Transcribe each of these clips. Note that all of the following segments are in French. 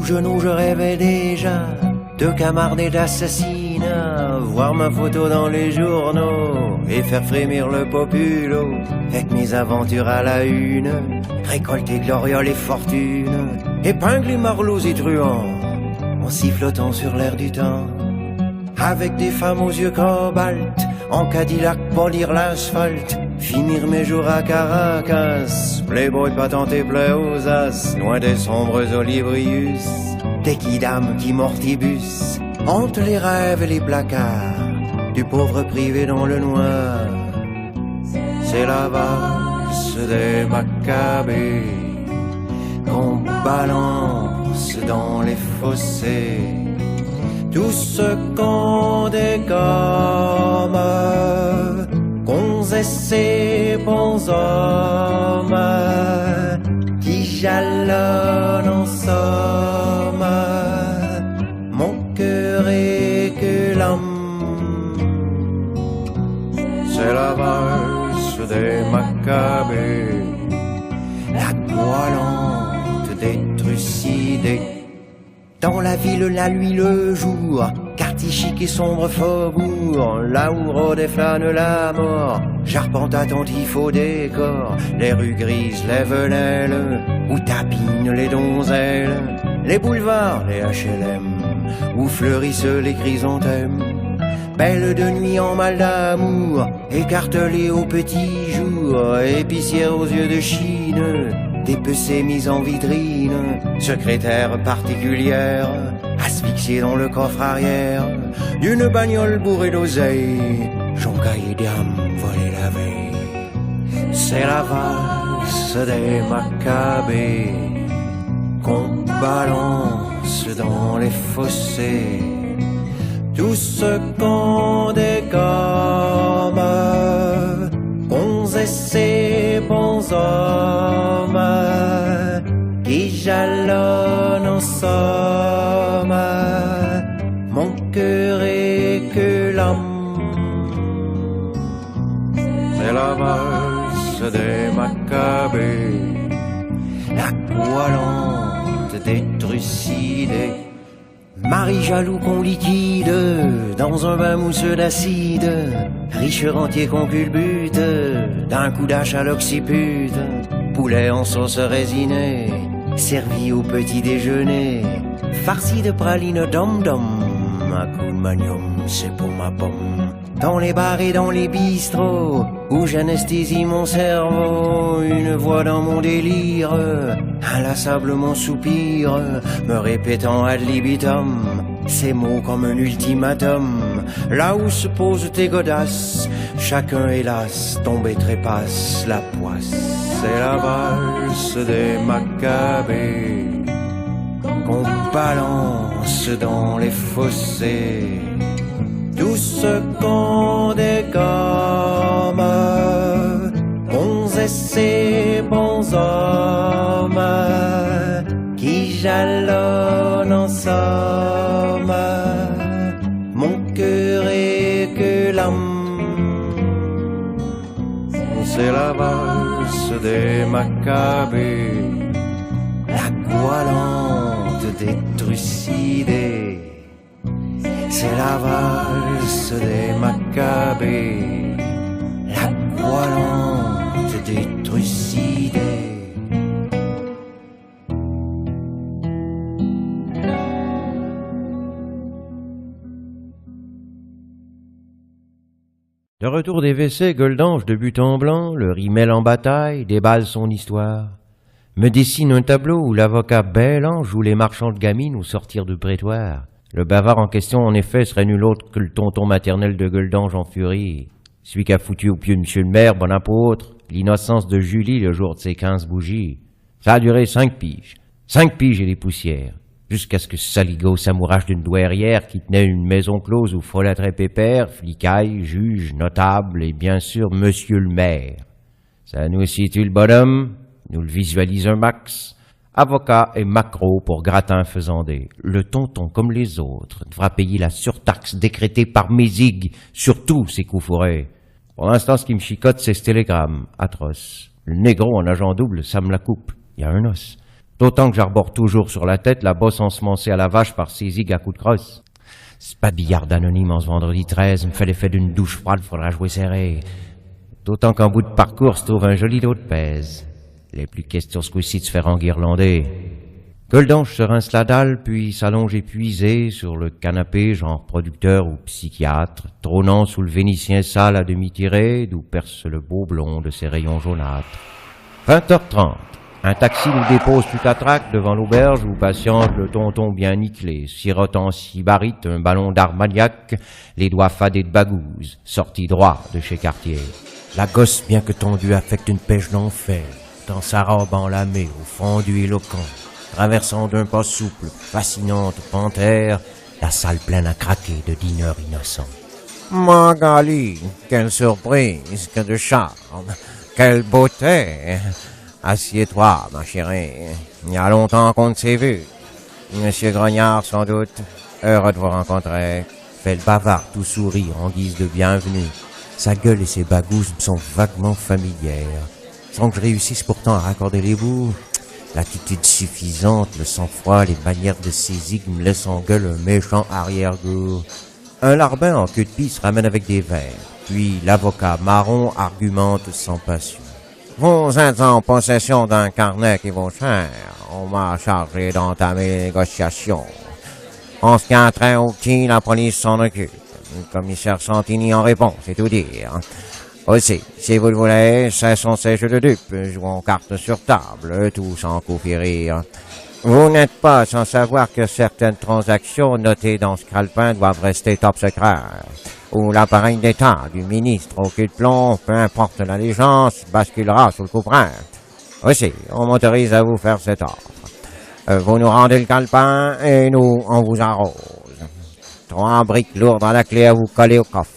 genoux je rêvais déjà de camarades et d'assassinats, voir ma photo dans les journaux et faire frémir le populo, avec mes aventures à la une, récolter glorioles et fortune, épingler marlots et truands, en sifflotant sur l'air du temps, avec des femmes aux yeux cobalt, en Cadillac polir l'asphalte, finir mes jours à Caracas, playboy patenté plaît aux as, loin des sombres olibrius, des quidam qui mortibus, entre les rêves et les placards, du pauvre privé dans le noir. C'est la valse des Maccabées qu'on balance dans les fossés, tout ce qu'on dégomme, qu'on ait ces bons hommes qui jalonnent en somme. Mon cœur est que l'homme, c'est la valse des Maccabées, la toilante des trucidés. Dans la ville, la nuit, le jour, quartier chic et sombre faubourg, là où rôde et flâne la mort, j'arpente attentif au décor, les rues grises lèvent l'aile, où tapinent les donzelles, les boulevards, les HLM, où fleurissent les chrysanthèmes, belles de nuit en mal d'amour, écartelées au petit jour, épicières aux yeux de Chine, dépecée mise en vitrine, secrétaire particulière, asphyxiée dans le coffre arrière d'une bagnole bourrée d'oseille, joncaille et d'âme volée la veille. C'est la valse des Maccabées qu'on balance dans les fossés, tout ce qu'on dégomme, qu'on ait ces bons hommes qui jalonnent en somme. Mon cœur est que l'homme, c'est la valse des Maccabées, la poilante des trucidés. Mari jaloux qu'on liquide dans un bain mousseux d'acide, riche rentier qu'on culbute d'un coup d'achat à l'occiput, poulet en sauce résinée servi au petit déjeuner, farci de praline dom-dom, un coup de manium c'est pour ma pomme. Dans les bars et dans les bistrots où j'anesthésie mon cerveau, une voix dans mon délire inlassablement soupire, me répétant ad libitum ces mots comme un ultimatum. Là où se posent tes godasses, chacun hélas tombe et trépasse la poisse. C'est la valse des Maccabées qu'on balance dans les fossés, tout ce qu'on dégomme, qu'on ait ces bons hommes qui jalonnent en somme. Mon cœur est que l'homme, c'est la valse des Maccabées, la goualante des trucidés. C'est la valse des Maccabées, la goualante des trucidés. De retour des WC, Goldange de but en blanc, le rimel en bataille, déballe son histoire. Me dessine un tableau où l'avocat Bellan joue les marchands de gamines au sortir du prétoire. Le bavard en question, en effet, serait nul autre que le tonton maternel de Goldange en furie. Celui qui a foutu au pied de monsieur le maire, bon apôtre, l'innocence de Julie le jour de ses 15 bougies. Ça a duré 5 piges. 5 piges et des poussières. Jusqu'à ce que ce saligo s'amourache d'une douairière qui tenait une maison close où folâtrait pépère, flicaille, juge, notable et bien sûr monsieur le maire. Ça nous situe le bonhomme, nous le visualise un max. Avocat et macro pour gratin faisandé. Le tonton, comme les autres, devra payer la surtaxe décrétée par Mézig sur tous ses coups fourrés. Pour l'instant, ce qui me chicote, c'est ce télégramme atroce. Le négro en agent double, ça me la coupe. Il y a un os. D'autant que j'arbore toujours sur la tête la bosse ensemencée à la vache par Cézig à coups de crosse. C'est pas billard anonyme en ce vendredi 13, me fait l'effet d'une douche froide, faudra jouer serré. D'autant qu'en bout de parcours se trouve un joli dos de pèse. Les plus questions ce coup-ci de se faire enguirlander. Goldange se rince la dalle, puis s'allonge épuisé sur le canapé, genre producteur ou psychiatre, trônant sous le vénitien sale à demi tiré, d'où perce le beau blond de ses rayons jaunâtres. 20h30. Un taxi nous dépose tout à trac devant l'auberge où patiente le tonton bien nickelé, sirotant sybarite un ballon d'armagnac, les doigts fadés de bagouze, sorti droit de chez Cartier. La gosse, bien que tondue, affecte une pêche d'enfer, dans sa robe enlamée au fondu éloquent, traversant d'un pas souple, fascinante panthère, la salle pleine à craquer de dîneurs innocents. Magali, quelle surprise, que de charme, quelle beauté. Assieds-toi, ma chérie. Il y a longtemps qu'on ne s'est vu. Monsieur Grognard, sans doute. Heureux de vous rencontrer. Fait le bavard, tout sourit en guise de bienvenue. Sa gueule et ses bagouses me sont vaguement familières. Sans que je réussisse pourtant à raccorder les bouts. L'attitude suffisante, le sang-froid, les manières de Cézig me laissent en gueule un méchant arrière-goût. Un larbin en queue de pie se ramène avec des verres. Puis l'avocat marron argumente sans passion. Vous êtes en possession d'un carnet qui vaut cher. On m'a chargé d'entamer les négociations. En ce qui a trait au petit, la police s'en occupe. Le commissaire Santini en répond, c'est tout dire. Aussi, si vous le voulez, cessons ces jeux de dupes, jouons cartes sur table, tout sans coup férir. Vous n'êtes pas sans savoir que certaines transactions notées dans ce calepin doivent rester top secret. Ou l'appareil d'État du ministre au cul de plomb, peu importe l'allégeance, basculera sous le couperet. Aussi, on m'autorise à vous faire cette offre. Vous nous rendez le calepin et nous, on vous arrose. 3 briques lourdes à la clé à vous coller au coffre.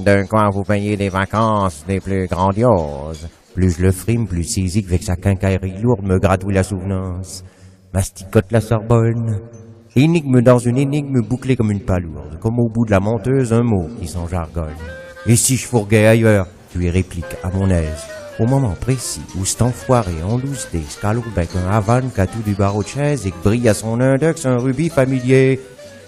D'un coin, vous payez des vacances des plus grandioses. Plus je le frime, plus Cézig avec sa quincaillerie lourde me gratouille la souvenance. Masticote la Sorbonne. Énigme dans une énigme bouclée comme une palourde, comme au bout de la monteuse un mot qui s'en jargonne. Et si je fourguais ailleurs, tu lui répliques à mon aise, au moment précis où cet enfoiré en loose dé scalourbec un Havane qu'a tout du barreau de chaise et que brille à son index un rubis familier.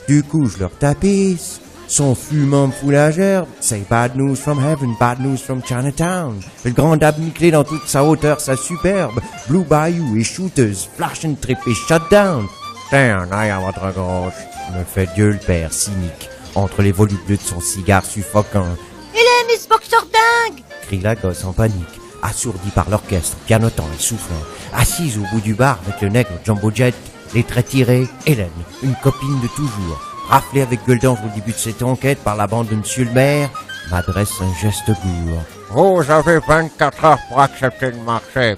Du coup, je leur tapisse. Son fumant me fout la gerbe. C'est bad news from heaven, bad news from Chinatown. Le grand dab nickelé dans toute sa hauteur, sa superbe. Blue Bayou et shooters, flash and trip et shutdown. Tiens, un œil à votre gauche. Me fait Dieu le père, cynique, entre les volutes bleus de son cigare suffocant. Hélène, Miss Boxer dingue! Crie la gosse en panique, assourdie par l'orchestre, pianotant et soufflant. Assise au bout du bar avec le nègre Jumbo Jet, les traits tirés, Hélène, une copine de toujours, raflée avec Goldange au début de cette enquête par la bande de Monsieur le maire, m'adresse un geste gourd. Vous avez 24 heures pour accepter le marché.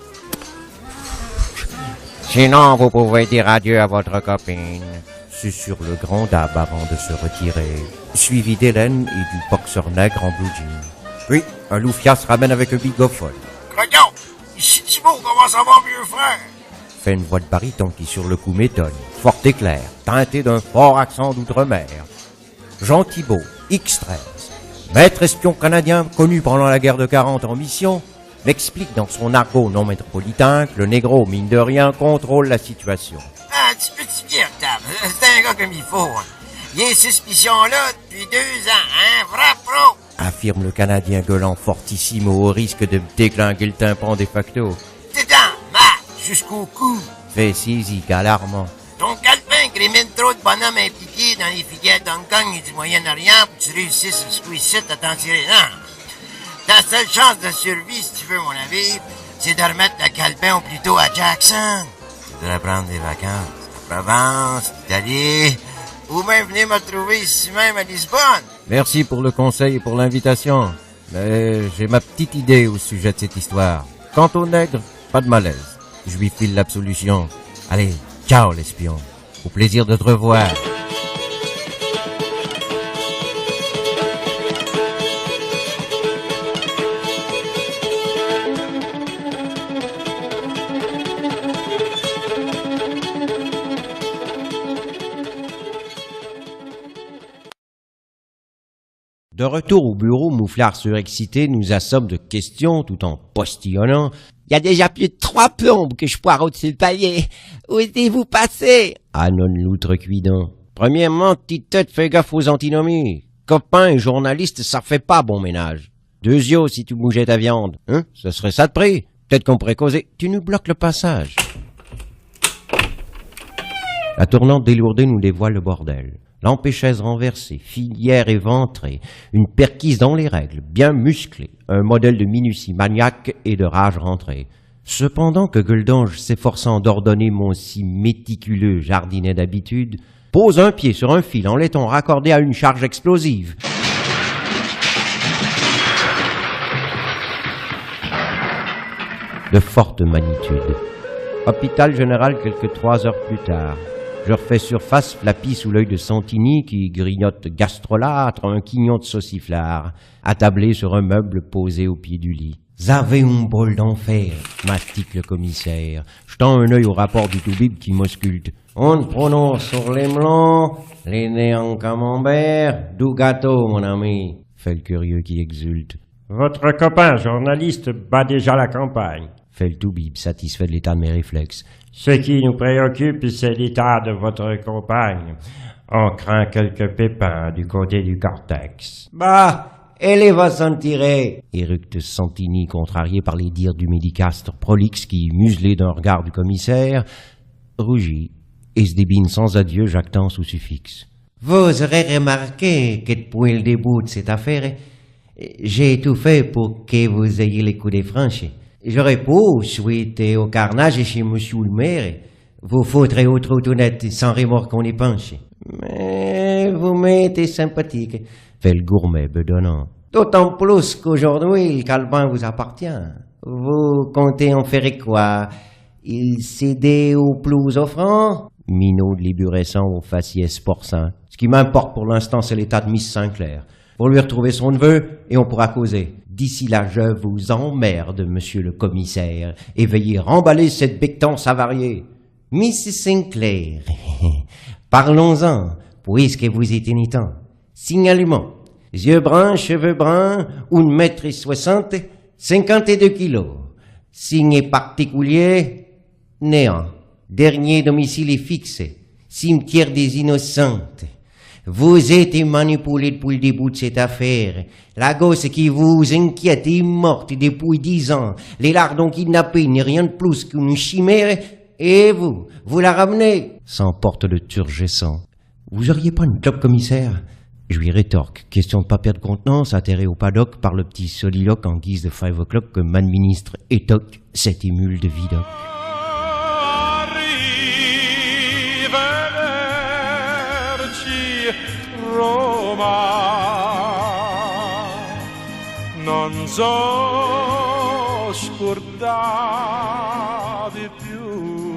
Sinon, vous pouvez dire adieu à votre copine. Susurre le grand dab avant de se retirer, suivi d'Hélène et du boxeur nègre en blue jean. Puis, un loufia se ramène avec un bigophone. Crognon, ici Thibault, comment ça va, vieux frère? Fait une voix de baryton qui sur le coup m'étonne, forte et claire, teintée d'un fort accent d'outre-mer. Jean Thibault, X13, maître espion canadien connu pendant la guerre de 40 en mission, m'explique dans son argot non métropolitain que le négro, mine de rien, contrôle la situation. Ah, tu peux-tu bien, Octave? C'est un gars comme il faut. Hein. Il y a suspicion-là depuis 2 ans, hein? Vrai pro! Affirme le Canadien gueulant fortissimo au risque de déglinguer le tympan de facto. Dedans, mat, jusqu'au cou. Fait Cézig alarmant. Ton calepin grimine trop de bonhommes impliqués dans les filières d'Hong Kong et du Moyen-Orient pour que tu réussisses jusqu'au ici à t'en tirer. Non. Ta seule chance de survie, si tu veux, mon ami, c'est de remettre le calepin au plus tôt à Jackson. Tu devrais prendre des vacances. À Provence, Italie, ou même venir me trouver ici même à Lisbonne. Merci pour le conseil et pour l'invitation. Mais j'ai ma petite idée au sujet de cette histoire. Quant au nègre, pas de malaise. Je lui file l'absolution. Allez, ciao l'espion. Au plaisir de te revoir. De retour au bureau, Mouflard surexcité nous assomme de questions tout en postillonnant. Il y a déjà plus de 3 plombes que je poireaute sur le palier. Osez-vous passer? Annonce l'outrecuidant. Premièrement, petite tête, fais gaffe aux antinomies. Copain et journaliste, ça fait pas bon ménage. Deuxio, si tu bougeais ta viande, hein, ce serait ça de prix. Peut-être qu'on pourrait causer. Tu nous bloques le passage. La tournante délourdée nous dévoile le bordel. L'empêchaise renversée, filière éventrée, une perquise dans les règles, bien musclée, un modèle de minutie maniaque et de rage rentrée. Cependant que Gueuledange, s'efforçant d'ordonner mon si méticuleux jardinet d'habitude, pose un pied sur un fil en laiton raccordé à une charge explosive. De forte magnitude. Hôpital général quelques 3 heures plus tard. Je refais surface flappie sous l'œil de Santini qui grignote gastrolâtre un quignon de sauciflard, attablé sur un meuble posé au pied du lit. « J'avais un bol d'enfer », mastique le commissaire, jetant un œil au rapport du Toubib qui m'ausculte. « On prononce sur les melons, les nez en camembert, du gâteau, mon ami », fait le curieux qui exulte. « Votre copain journaliste bat déjà la campagne », fait le Toubib, satisfait de l'état de mes réflexes. « Ce qui nous préoccupe, c'est l'état de votre compagne. On craint quelques pépins du côté du cortex. »« Bah, elle va s'en tirer !» éructe Santini, contrarié par les dires du médicastre prolixe qui, muselé d'un regard du commissaire, rougit et se débine sans adieu, jactant sous suffixe. « Vous aurez remarqué que depuis le début de cette affaire, j'ai tout fait pour que vous ayez les coups des franches. J'aurais pu souhaiter au carnage chez monsieur le maire. Vous foutrez au trottinette sans remords qu'on y penche. Mais vous m'êtes sympathique, fait le gourmet bedonnant. D'autant plus qu'aujourd'hui, le calbin vous appartient. Vous comptez en faire quoi? Il cédait au plus offrant? Minot de l'éburescent au faciès porcin. Ce qui m'importe pour l'instant, c'est l'état de Miss Sinclair. Pour lui retrouver son neveu, et on pourra causer. D'ici là, je vous emmerde, monsieur le commissaire, et veuillez remballer cette bectance avariée. Miss Sinclair, parlons-en, puisque vous êtes pénitent. Signalement, yeux bruns, cheveux bruns, 1,60 m, 52 kilos. Signe particulier, néant. Dernier domicile est fixé, cimetière des Innocentes. Vous êtes manipulé depuis le début de cette affaire. La gosse qui vous inquiète est morte depuis 10 ans. Les lardons kidnappés n'est rien de plus qu'une chimère. Et vous la ramenez, s'emporte le turgescent. Vous auriez pas une clope, commissaire? Je lui rétorque, question de pas perdre contenance, atterré au paddock par le petit soliloque en guise de 5 o'clock que m'administre étoque cette émule de vidoc. Roma, non so scordare più.